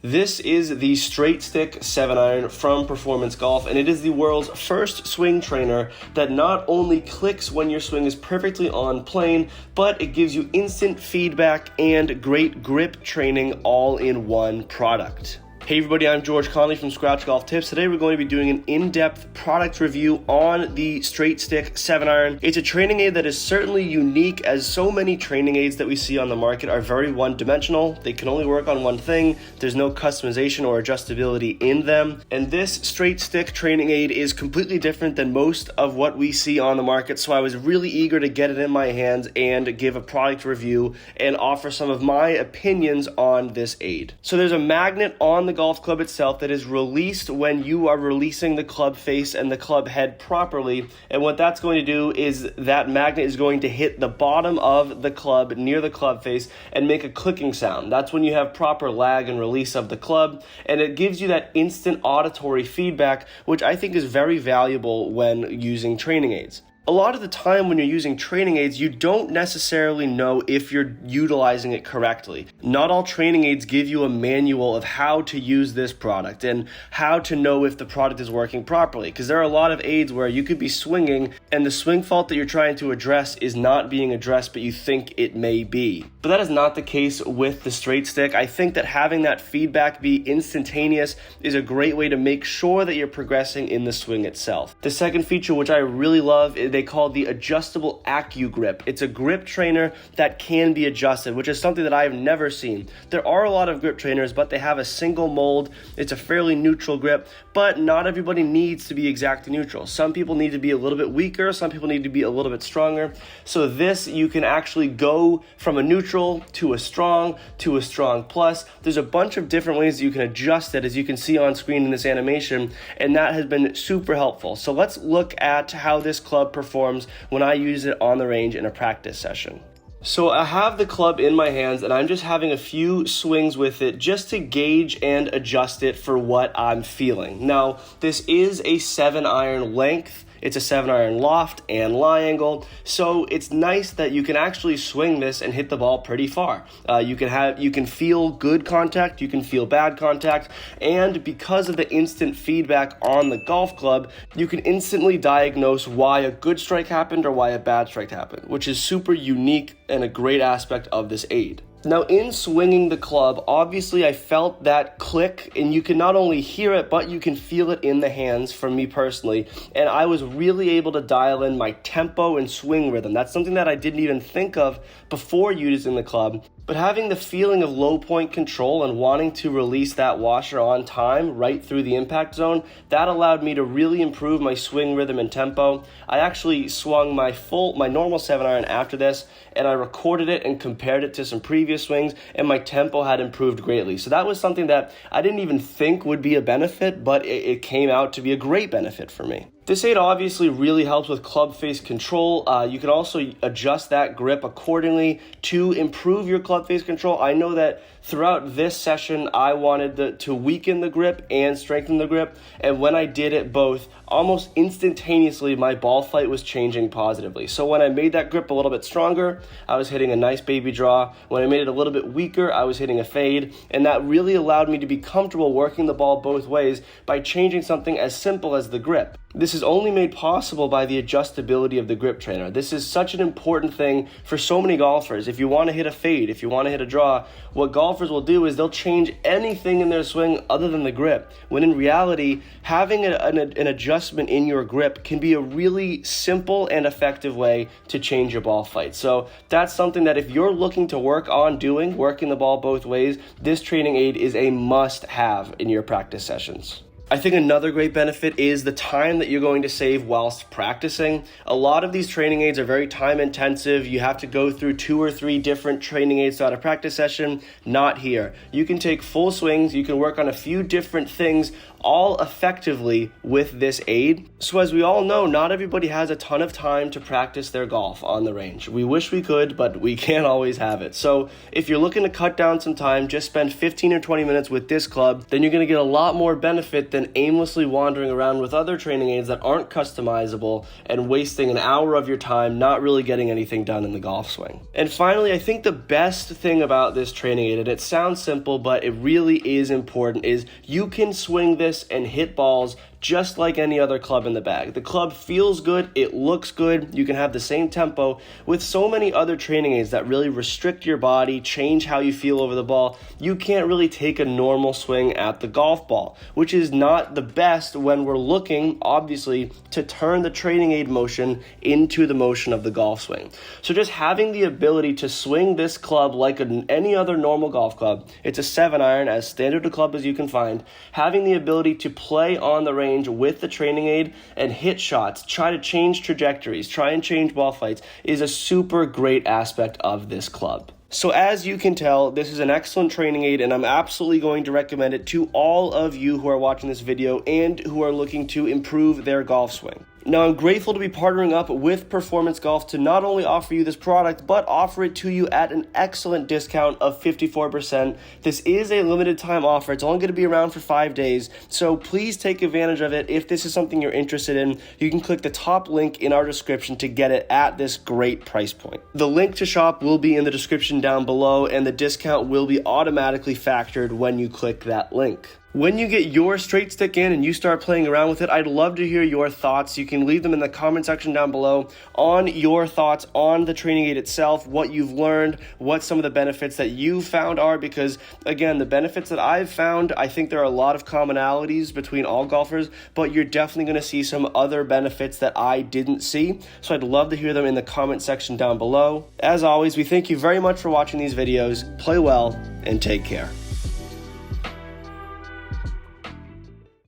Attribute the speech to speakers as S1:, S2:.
S1: This is the straight stick 7-iron from Performance Golf, and it is the world's first swing trainer that not only clicks when your swing is perfectly on plane, but it gives you instant feedback and great grip training all in one product. Hey everybody, I'm George Conley from Scratch Golf Tips. Today we're going to be doing an in-depth product review on the straight stick 7-iron. It's a training aid that is certainly unique, as so many training aids that we see on the market are very one-dimensional. They can only work on one thing. There's no customization or adjustability in them. And this straight stick training aid is completely different than most of what we see on the market. So I was really eager to get it in my hands and give a product review and offer some of my opinions on this aid. So there's a magnet on the golf club itself that is released when you are releasing the club face and the club head properly, and what that's going to do is that magnet is going to hit the bottom of the club near the club face and make a clicking sound. That's when you have proper lag and release of the club, and it gives you that instant auditory feedback, which I think is very valuable when using training aids. A lot of the time when you're using training aids, you don't necessarily know if you're utilizing it correctly. Not all training aids give you a manual of how to use this product and how to know if the product is working properly, because there are a lot of aids where you could be swinging and the swing fault that you're trying to address is not being addressed, but you think it may be. But that is not the case with the straight stick. I think that having that feedback be instantaneous is a great way to make sure that you're progressing in the swing itself. The second feature, which I really love, is they call the adjustable AccuGrip. It's a grip trainer that can be adjusted, which is something that I have never seen. There are a lot of grip trainers, but they have a single mold. It's a fairly neutral grip, but not everybody needs to be exactly neutral. Some people need to be a little bit weaker, some people need to be a little bit stronger. So this, you can actually go from a neutral to a strong plus. There's a bunch of different ways that you can adjust it, as you can see on screen in this animation, and that has been super helpful. So let's look at how this club performs when I use it on the range in a practice session. So I have the club in my hands and I'm just having a few swings with it just to gauge and adjust it for what I'm feeling. Now, this is a 7-iron length. It's a 7-iron loft and lie angle, so it's nice that you can actually swing this and hit the ball pretty far. You can feel good contact, you can feel bad contact, and because of the instant feedback on the golf club, you can instantly diagnose why a good strike happened or why a bad strike happened, which is super unique and a great aspect of this aid. Now, in swinging the club, obviously I felt that click, and you can not only hear it, but you can feel it in the hands from me personally, and I was really able to dial in my tempo and swing rhythm. That's something that I didn't even think of before using the club, but having the feeling of low point control and wanting to release that washer on time right through the impact zone, that allowed me to really improve my swing rhythm and tempo. I actually swung my normal 7-iron after this, and I recorded it and compared it to some previous swings, and my tempo had improved greatly. So that was something that I didn't even think would be a benefit, but it came out to be a great benefit for me. This aid obviously really helps with club face control. You can also adjust that grip accordingly to improve your club face control. I know that throughout this session, I wanted to weaken the grip and strengthen the grip, and when I did it both, almost instantaneously, my ball flight was changing positively. So when I made that grip a little bit stronger, I was hitting a nice baby draw. When I made it a little bit weaker, I was hitting a fade, and that really allowed me to be comfortable working the ball both ways by changing something as simple as the grip. This is only made possible by the adjustability of the grip trainer. This is such an important thing for so many golfers. If you want to hit a fade, if you want to hit a draw, what golfers will do is they'll change anything in their swing other than the grip, when in reality, having an adjustment in your grip can be a really simple and effective way to change your ball flight. So that's something that if you're looking to work on working the ball both ways, this training aid is a must-have in your practice sessions. I think another great benefit is the time that you're going to save whilst practicing. A lot of these training aids are very time intensive. You have to go through 2 or 3 different training aids throughout a practice session. Not here. You can take full swings, you can work on a few different things all effectively with this aid. So as we all know, not everybody has a ton of time to practice their golf on the range. We wish we could, but we can't always have it. So if you're looking to cut down some time, just spend 15 or 20 minutes with this club, then you're going to get a lot more benefit than aimlessly wandering around with other training aids that aren't customizable and wasting an hour of your time not really getting anything done in the golf swing. And finally, I think the best thing about this training aid, and it sounds simple, but it really is important, is you can swing this and hit balls just like any other club in the bag. The club feels good, it looks good, you can have the same tempo. With so many other training aids that really restrict your body, change how you feel over the ball, you can't really take a normal swing at the golf ball, which is not the best when we're looking, obviously, to turn the training aid motion into the motion of the golf swing. So just having the ability to swing this club like any other normal golf club, it's a 7-iron, as standard a club as you can find, having the ability to play on the range with the training aid and hit shots, try to change trajectories, try and change ball flights, is a super great aspect of this club. So as you can tell, this is an excellent training aid, and I'm absolutely going to recommend it to all of you who are watching this video and who are looking to improve their golf swing. Now, I'm grateful to be partnering up with Performance Golf to not only offer you this product, but offer it to you at an excellent discount of 54%. This is a limited time offer. It's only going to be around for 5 days, so please take advantage of it. If this is something you're interested in, you can click the top link in our description to get it at this great price point. The link to shop will be in the description down below, and the discount will be automatically factored when you click that link. When you get your straight stick in and you start playing around with it, I'd love to hear your thoughts. You can leave them in the comment section down below on your thoughts on the training aid itself, what you've learned, what some of the benefits that you found are, because again, the benefits that I've found, I think there are a lot of commonalities between all golfers, but you're definitely going to see some other benefits that I didn't see. So I'd love to hear them in the comment section down below. As always, we thank you very much for watching these videos. Play well and take care.